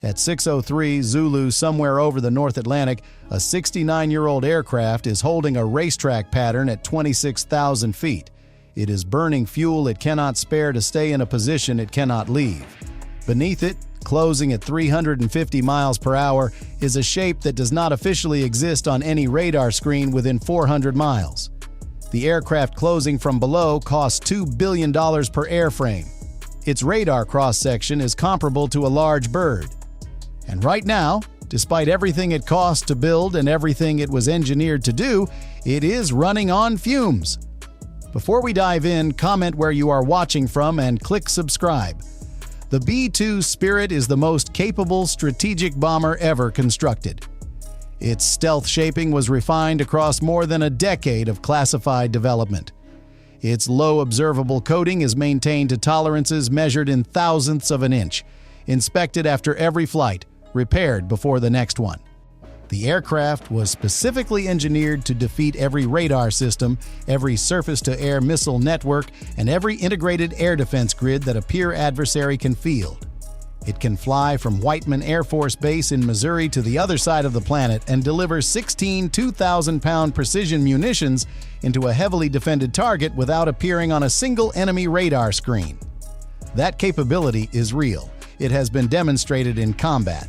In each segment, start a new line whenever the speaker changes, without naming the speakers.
At 6:03 Zulu somewhere over the North Atlantic, a 69-year-old aircraft is holding a racetrack pattern at 26,000 feet. It is burning fuel it cannot spare to stay in a position it cannot leave. Beneath it, closing at 350 miles per hour, is a shape that does not officially exist on any radar screen within 400 miles. The aircraft closing from below costs $2 billion per airframe. Its radar cross-section is comparable to a large bird. And right now, despite everything it cost to build and everything it was engineered to do, it is running on fumes. Before we dive in, comment where you are watching from and click subscribe. The B-2 Spirit is the most capable strategic bomber ever constructed. Its stealth shaping was refined across more than a decade of classified development. Its low observable coating is maintained to tolerances measured in thousandths of an inch, inspected after every flight, repaired before the next one. The aircraft was specifically engineered to defeat every radar system, every surface-to-air missile network, and every integrated air defense grid that a peer adversary can field. It can fly from Whiteman Air Force Base in Missouri to the other side of the planet and deliver 16 2,000-pound precision munitions into a heavily defended target without appearing on a single enemy radar screen. That capability is real. It has been demonstrated in combat.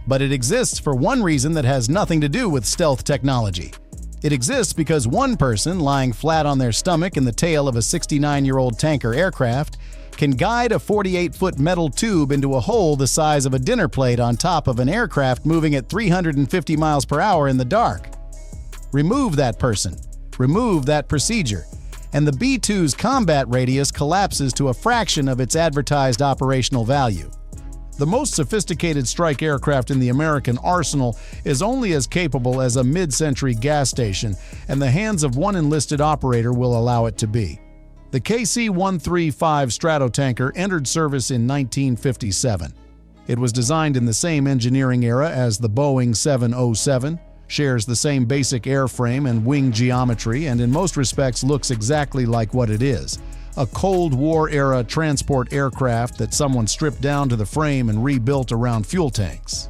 But it exists for one reason that has nothing to do with stealth technology. It exists because one person lying flat on their stomach in the tail of a 69-year-old tanker aircraft can guide a 48-foot metal tube into a hole the size of a dinner plate on top of an aircraft moving at 350 miles per hour in the dark. Remove that person, remove that procedure, and the B-2's combat radius collapses to a fraction of its advertised operational value. The most sophisticated strike aircraft in the American arsenal is only as capable as a mid-century gas station, and the hands of one enlisted operator will allow it to be. The KC-135 Stratotanker entered service in 1957. It was designed in the same engineering era as the Boeing 707, shares the same basic airframe and wing geometry, and in most respects looks exactly like what it is: a Cold War-era transport aircraft that someone stripped down to the frame and rebuilt around fuel tanks.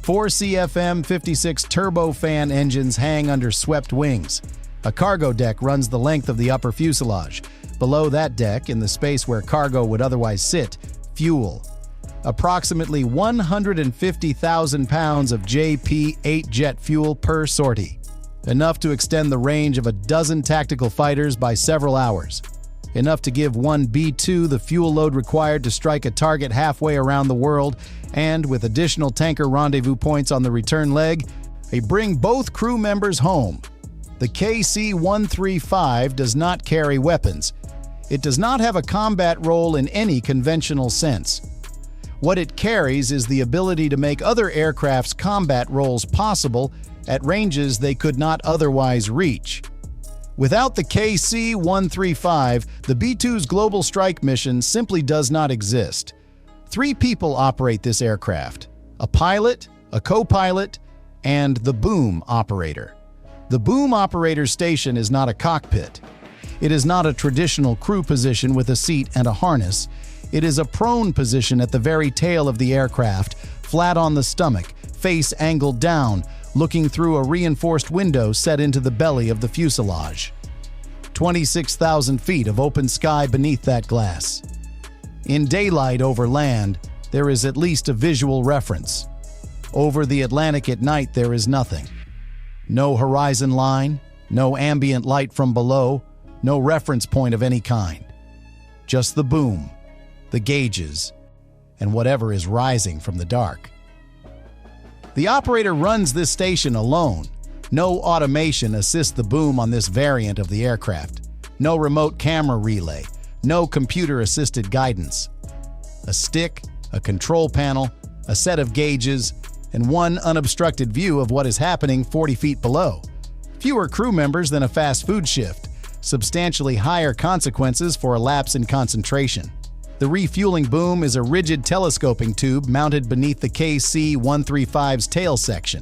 4 CFM56 turbofan engines hang under swept wings. A cargo deck runs the length of the upper fuselage. Below that deck, in the space where cargo would otherwise sit, fuel. Approximately 150,000 pounds of JP-8 jet fuel per sortie. Enough to extend the range of a dozen tactical fighters by several hours. Enough to give one B-2 the fuel load required to strike a target halfway around the world, and with additional tanker rendezvous points on the return leg, they bring both crew members home. The KC-135 does not carry weapons. It does not have a combat role in any conventional sense. What it carries is the ability to make other aircraft's combat roles possible at ranges they could not otherwise reach. Without the KC-135, the B-2's global strike mission simply does not exist. 3 people operate this aircraft: a pilot, a co-pilot, and the boom operator. The boom operator's station is not a cockpit. It is not a traditional crew position with a seat and a harness. It is a prone position at the very tail of the aircraft, flat on the stomach, face angled down, looking through a reinforced window set into the belly of the fuselage. 26,000 feet of open sky beneath that glass. In daylight over land, there is at least a visual reference. Over the Atlantic at night, there is nothing. No horizon line, no ambient light from below, no reference point of any kind. Just the boom, the gauges, and whatever is rising from the dark. The operator runs this station alone. No automation assists the boom on this variant of the aircraft. No remote camera relay. No computer-assisted guidance. A stick, a control panel, a set of gauges, and one unobstructed view of what is happening 40 feet below. Fewer crew members than a fast food shift. Substantially higher consequences for a lapse in concentration. The refueling boom is a rigid telescoping tube mounted beneath the KC-135's tail section.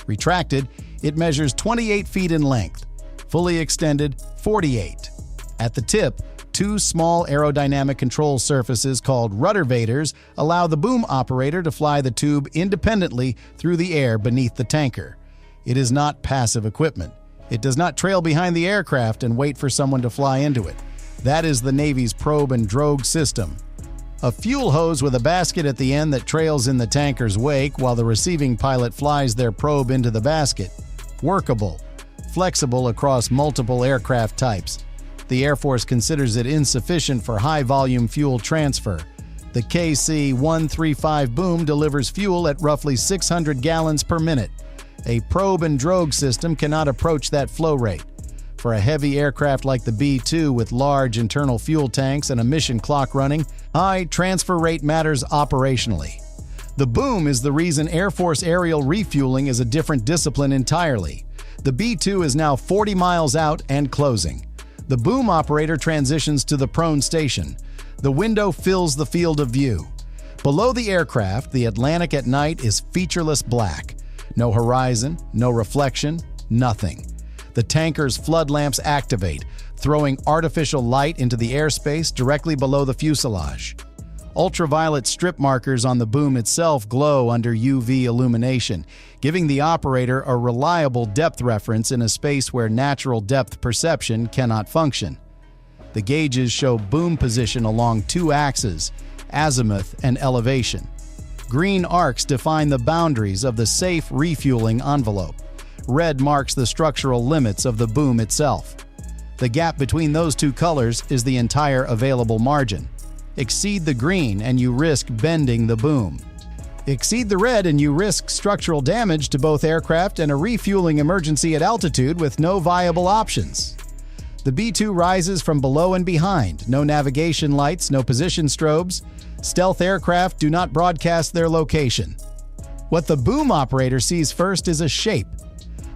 Retracted, it measures 28 feet in length. Fully extended, 48. At the tip, two small aerodynamic control surfaces called rudder vaders allow the boom operator to fly the tube independently through the air beneath the tanker. It is not passive equipment. It does not trail behind the aircraft and wait for someone to fly into it. That is the Navy's probe and drogue system. A fuel hose with a basket at the end that trails in the tanker's wake while the receiving pilot flies their probe into the basket. Workable. Flexible across multiple aircraft types. The Air Force considers it insufficient for high-volume fuel transfer. The KC-135 boom delivers fuel at roughly 600 gallons per minute. A probe and drogue system cannot approach that flow rate. For a heavy aircraft like the B-2 with large internal fuel tanks and a mission clock running, high transfer rate matters operationally. The boom is the reason Air Force aerial refueling is a different discipline entirely. The B-2 is now 40 miles out and closing. The boom operator transitions to the prone station. The window fills the field of view. Below the aircraft, the Atlantic at night is featureless black. No horizon, no reflection, nothing. The tanker's flood lamps activate, throwing artificial light into the airspace directly below the fuselage. Ultraviolet strip markers on the boom itself glow under UV illumination, giving the operator a reliable depth reference in a space where natural depth perception cannot function. The gauges show boom position along two axes, azimuth and elevation. Green arcs define the boundaries of the safe refueling envelope. Red marks the structural limits of the boom itself. The gap between those two colors is the entire available margin. Exceed the green and you risk bending the boom. Exceed the red and you risk structural damage to both aircraft and a refueling emergency at altitude with no viable options. The B-2 rises from below and behind. No navigation lights, no position strobes. Stealth aircraft do not broadcast their location. What the boom operator sees first is a shape.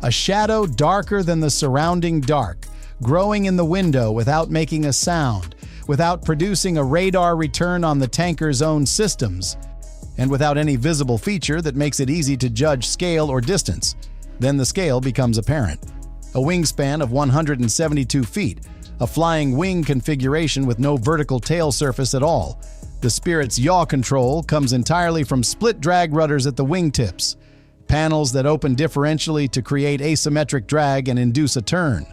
A shadow darker than the surrounding dark, growing in the window without making a sound, without producing a radar return on the tanker's own systems, and without any visible feature that makes it easy to judge scale or distance. Then the scale becomes apparent. A wingspan of 172 feet, a flying wing configuration with no vertical tail surface at all. The Spirit's yaw control comes entirely from split drag rudders at the wingtips, panels that open differentially to create asymmetric drag and induce a turn.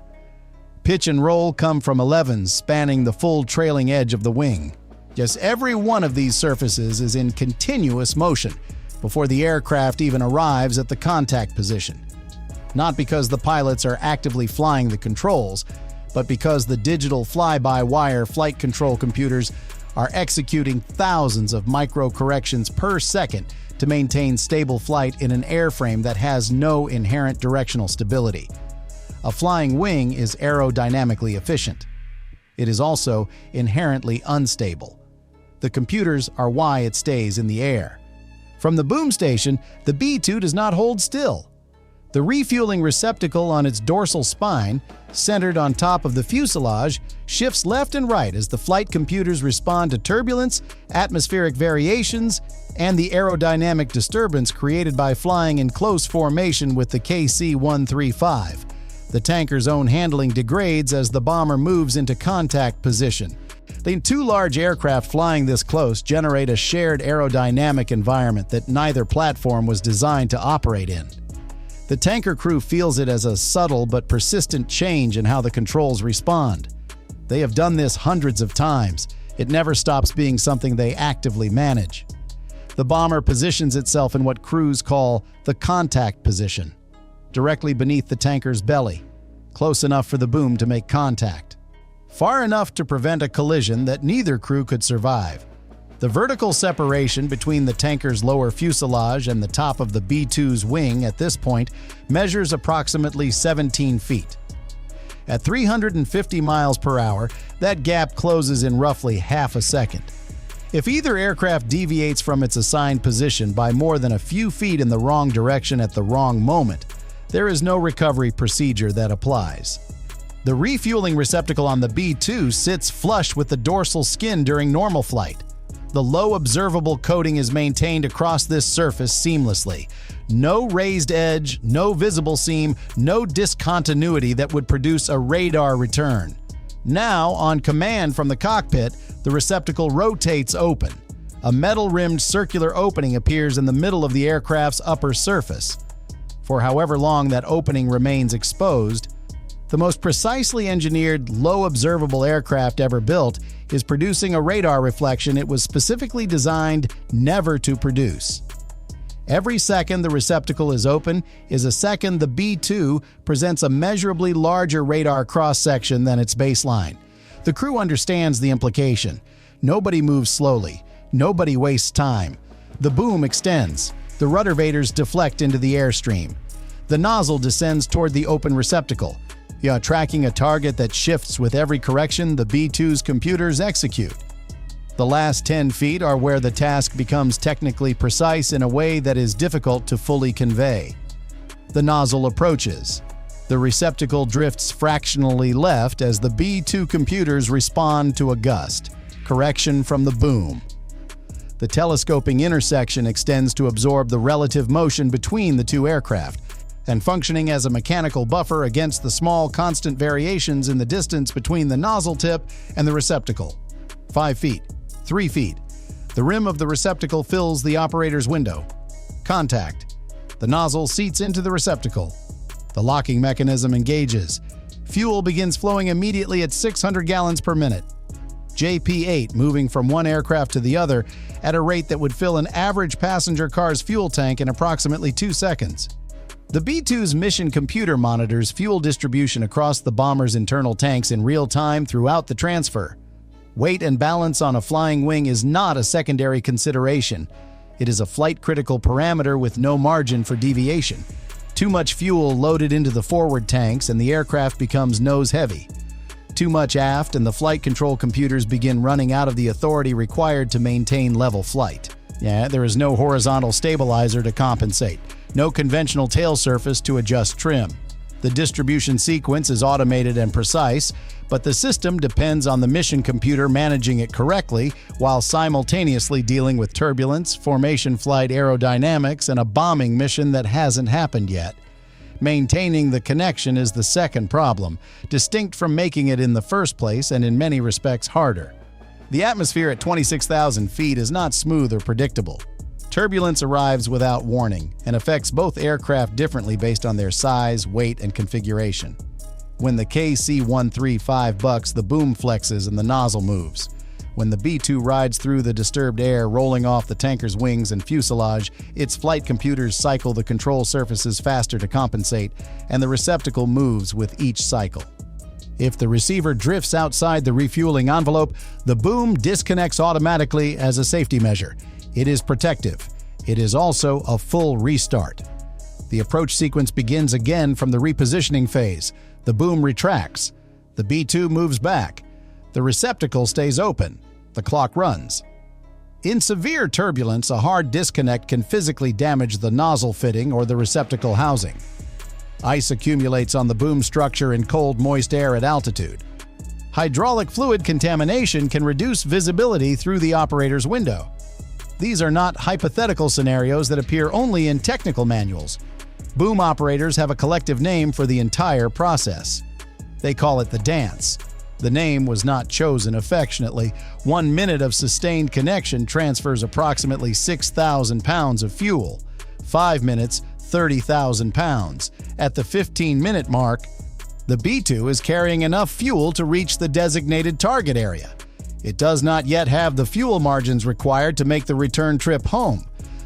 Pitch and roll come from 11s spanning the full trailing edge of the wing. Just every one of these surfaces is in continuous motion before the aircraft even arrives at the contact position. Not because the pilots are actively flying the controls, but because the digital fly-by-wire flight control computers are executing thousands of micro-corrections per second to maintain stable flight in an airframe that has no inherent directional stability. A flying wing is aerodynamically efficient. It is also inherently unstable. The computers are why it stays in the air. From the boom station, the B-2 does not hold still. The refueling receptacle on its dorsal spine, centered on top of the fuselage, shifts left and right as the flight computers respond to turbulence, atmospheric variations, and the aerodynamic disturbance created by flying in close formation with the KC-135. The tanker's own handling degrades as the bomber moves into contact position. The two large aircraft flying this close generate a shared aerodynamic environment that neither platform was designed to operate in. The tanker crew feels it as a subtle but persistent change in how the controls respond. They have done this hundreds of times. It never stops being something they actively manage. The bomber positions itself in what crews call the contact position, directly beneath the tanker's belly, close enough for the boom to make contact, far enough to prevent a collision that neither crew could survive. The vertical separation between the tanker's lower fuselage and the top of the B-2's wing at this point measures approximately 17 feet. At 350 miles per hour, that gap closes in roughly half a second. If either aircraft deviates from its assigned position by more than a few feet in the wrong direction at the wrong moment, there is no recovery procedure that applies. The refueling receptacle on the B-2 sits flush with the dorsal skin during normal flight. The low observable coating is maintained across this surface seamlessly. No raised edge, no visible seam, no discontinuity that would produce a radar return. Now, on command from the cockpit, the receptacle rotates open. A metal-rimmed circular opening appears in the middle of the aircraft's upper surface. For however long that opening remains exposed, the most precisely engineered, low-observable aircraft ever built is producing a radar reflection it was specifically designed never to produce. Every second the receptacle is open is a second the B-2 presents a measurably larger radar cross-section than its baseline. The crew understands the implication. Nobody moves slowly. Nobody wastes time. The boom extends. The rudder vaders deflect into the airstream. The nozzle descends toward the open receptacle. Tracking a target that shifts with every correction the B-2's computers execute. The last 10 feet are where the task becomes technically precise in a way that is difficult to fully convey. The nozzle approaches. The receptacle drifts fractionally left as the B-2 computers respond to a gust. Correction from the boom. The telescoping intersection extends to absorb the relative motion between the two aircraft, and functioning as a mechanical buffer against the small constant variations in the distance between the nozzle tip and the receptacle. 5 feet. 3 feet. The rim of the receptacle fills the operator's window. Contact. The nozzle seats into the receptacle. The locking mechanism engages. Fuel begins flowing immediately at 600 gallons per minute. JP-8 moving from one aircraft to the other at a rate that would fill an average passenger car's fuel tank in approximately 2 seconds. The B-2's mission computer monitors fuel distribution across the bomber's internal tanks in real time throughout the transfer. Weight and balance on a flying wing is not a secondary consideration. It is a flight-critical parameter with no margin for deviation. Too much fuel loaded into the forward tanks and the aircraft becomes nose-heavy. Too much aft and the flight control computers begin running out of the authority required to maintain level flight. There is no horizontal stabilizer to compensate. No conventional tail surface to adjust trim. The distribution sequence is automated and precise, but the system depends on the mission computer managing it correctly while simultaneously dealing with turbulence, formation flight aerodynamics, and a bombing mission that hasn't happened yet. Maintaining the connection is the second problem, distinct from making it in the first place and in many respects harder. The atmosphere at 26,000 feet is not smooth or predictable. Turbulence arrives without warning and affects both aircraft differently based on their size, weight, and configuration. When the KC-135 bucks, the boom flexes and the nozzle moves. When the B-2 rides through the disturbed air rolling off the tanker's wings and fuselage, its flight computers cycle the control surfaces faster to compensate, and the receptacle moves with each cycle. If the receiver drifts outside the refueling envelope, the boom disconnects automatically as a safety measure. It is protective. It is also a full restart. The approach sequence begins again from the repositioning phase. The boom retracts. The B-2 moves back. The receptacle stays open. The clock runs. In severe turbulence, a hard disconnect can physically damage the nozzle fitting or the receptacle housing. Ice accumulates on the boom structure in cold, moist air at altitude. Hydraulic fluid contamination can reduce visibility through the operator's window. These are not hypothetical scenarios that appear only in technical manuals. Boom operators have a collective name for the entire process. They call it the dance. The name was not chosen affectionately. 1 minute of sustained connection transfers approximately 6,000 pounds of fuel. 5 minutes, 30,000 pounds. At the 15-minute mark, the B-2 is carrying enough fuel to reach the designated target area. It does not yet have the fuel margins required to make the return trip home.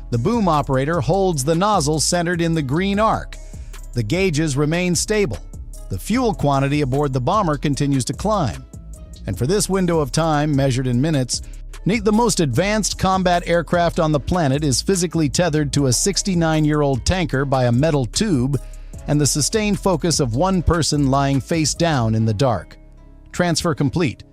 The boom operator holds the nozzle centered in the green arc. The gauges remain stable. The fuel quantity aboard the bomber continues to climb. And for this window of time, measured in minutes, the most advanced combat aircraft on the planet is physically tethered to a 69-year-old tanker by a metal tube and the sustained focus of one person lying face down in the dark. Transfer complete.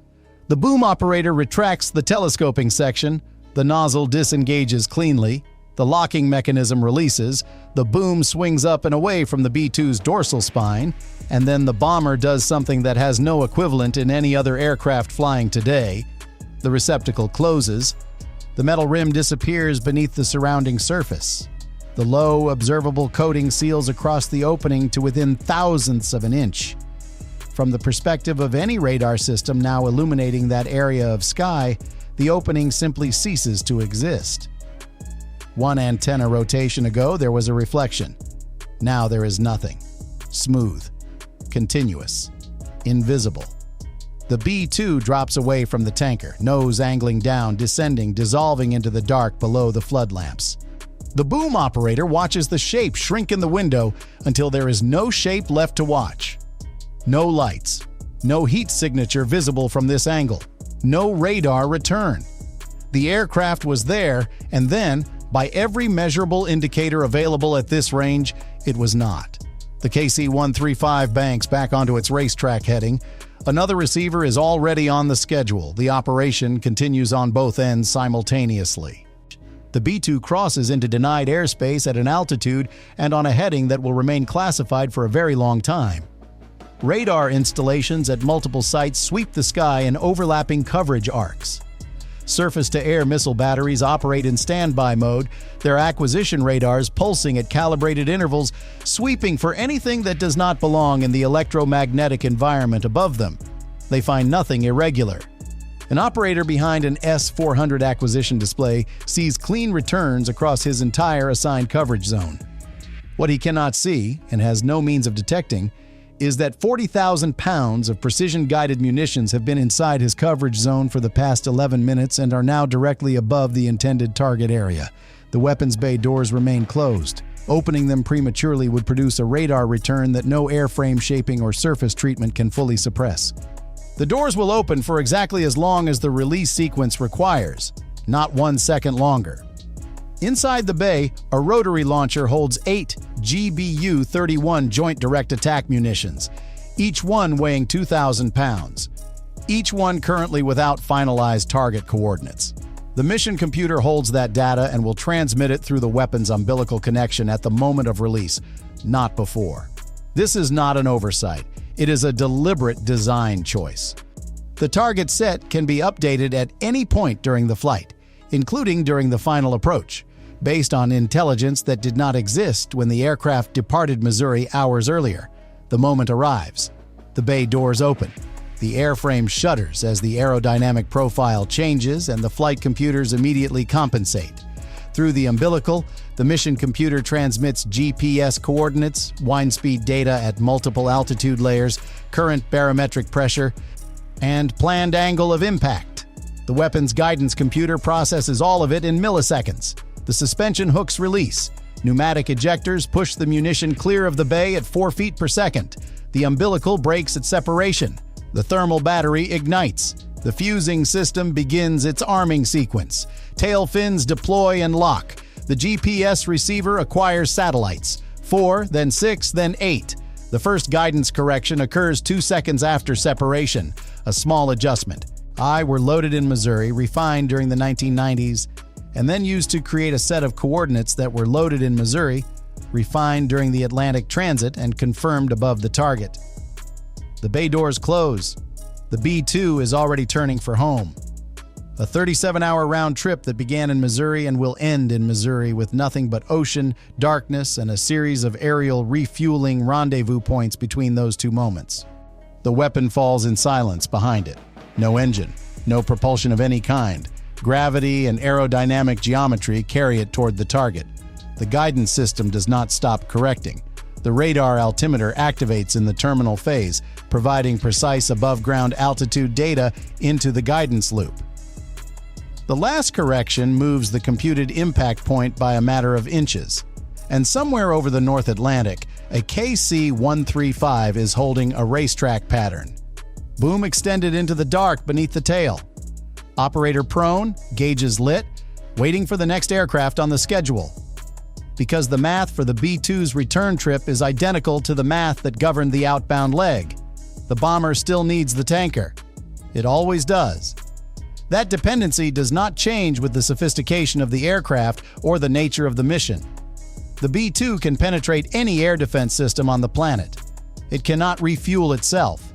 The boom operator retracts the telescoping section, the nozzle disengages cleanly, the locking mechanism releases, the boom swings up and away from the B-2's dorsal spine, and then the bomber does something that has no equivalent in any other aircraft flying today. The receptacle closes. The metal rim disappears beneath the surrounding surface. The low, observable coating seals across the opening to within thousandths of an inch. From the perspective of any radar system now illuminating that area of sky, the opening simply ceases to exist. One antenna rotation ago, there was a reflection. Now there is nothing. Smooth, continuous, invisible. The B-2 drops away from the tanker, nose angling down, descending, dissolving into the dark below the flood lamps. The boom operator watches the shape shrink in the window until there is no shape left to watch. No lights, no heat signature visible from this angle, no radar return. The aircraft was there, and then, by every measurable indicator available at this range, it was not. The KC-135 banks back onto its racetrack heading. Another receiver is already on the schedule. The operation continues on both ends simultaneously. The B-2 crosses into denied airspace at an altitude and on a heading that will remain classified for a very long time. Radar installations at multiple sites sweep the sky in overlapping coverage arcs. Surface-to-air missile batteries operate in standby mode, their acquisition radars pulsing at calibrated intervals, sweeping for anything that does not belong in the electromagnetic environment above them. They find nothing irregular. An operator behind an S-400 acquisition display sees clean returns across his entire assigned coverage zone. What he cannot see, and has no means of detecting, is that 40,000 pounds of precision-guided munitions have been inside his coverage zone for the past 11 minutes and are now directly above the intended target area. The weapons bay doors remain closed. Opening them prematurely would produce a radar return that no airframe shaping or surface treatment can fully suppress. The doors will open for exactly as long as the release sequence requires, not 1 second longer. Inside the bay, a rotary launcher holds 8 GBU-31 Joint Direct Attack munitions, each one weighing 2,000 pounds, each one currently without finalized target coordinates. The mission computer holds that data and will transmit it through the weapon's umbilical connection at the moment of release, not before. This is not an oversight. It is a deliberate design choice. The target set can be updated at any point during the flight, including during the final approach, based on intelligence that did not exist when the aircraft departed Missouri hours earlier. The moment arrives. The bay doors open. The airframe shudders as the aerodynamic profile changes and the flight computers immediately compensate. Through the umbilical, the mission computer transmits GPS coordinates, wind speed data at multiple altitude layers, current barometric pressure, and planned angle of impact. The weapon's guidance computer processes all of it in milliseconds. The suspension hooks release. Pneumatic ejectors push the munition clear of the bay at 4 feet per second. The umbilical breaks at separation. The thermal battery ignites. The fusing system begins its arming sequence. Tail fins deploy and lock. The GPS receiver acquires satellites. 4, then 6, then 8. The first guidance correction occurs 2 seconds after separation. A small adjustment. Were loaded in Missouri, refined during the 1990s, and then used to create a set of coordinates that were loaded in Missouri, refined during the Atlantic transit, and confirmed above the target. The bay doors close. The B-2 is already turning for home. A 37-hour round trip that began in Missouri and will end in Missouri with nothing but ocean, darkness, and a series of aerial refueling rendezvous points between those two moments. The weapon falls in silence behind it. No engine, no propulsion of any kind. Gravity and aerodynamic geometry carry it toward the target. The guidance system does not stop correcting. The radar altimeter activates in the terminal phase, providing precise above-ground altitude data into the guidance loop. The last correction moves the computed impact point by a matter of inches, and somewhere over the North Atlantic, a KC-135 is holding a racetrack pattern. Boom extended into the dark beneath the tail. Operator prone, gauges lit, waiting for the next aircraft on the schedule. Because the math for the B-2's return trip is identical to the math that governed the outbound leg. The bomber still needs the tanker. It always does. That dependency does not change with the sophistication of the aircraft or the nature of the mission. The B-2 can penetrate any air defense system on the planet. It cannot refuel itself.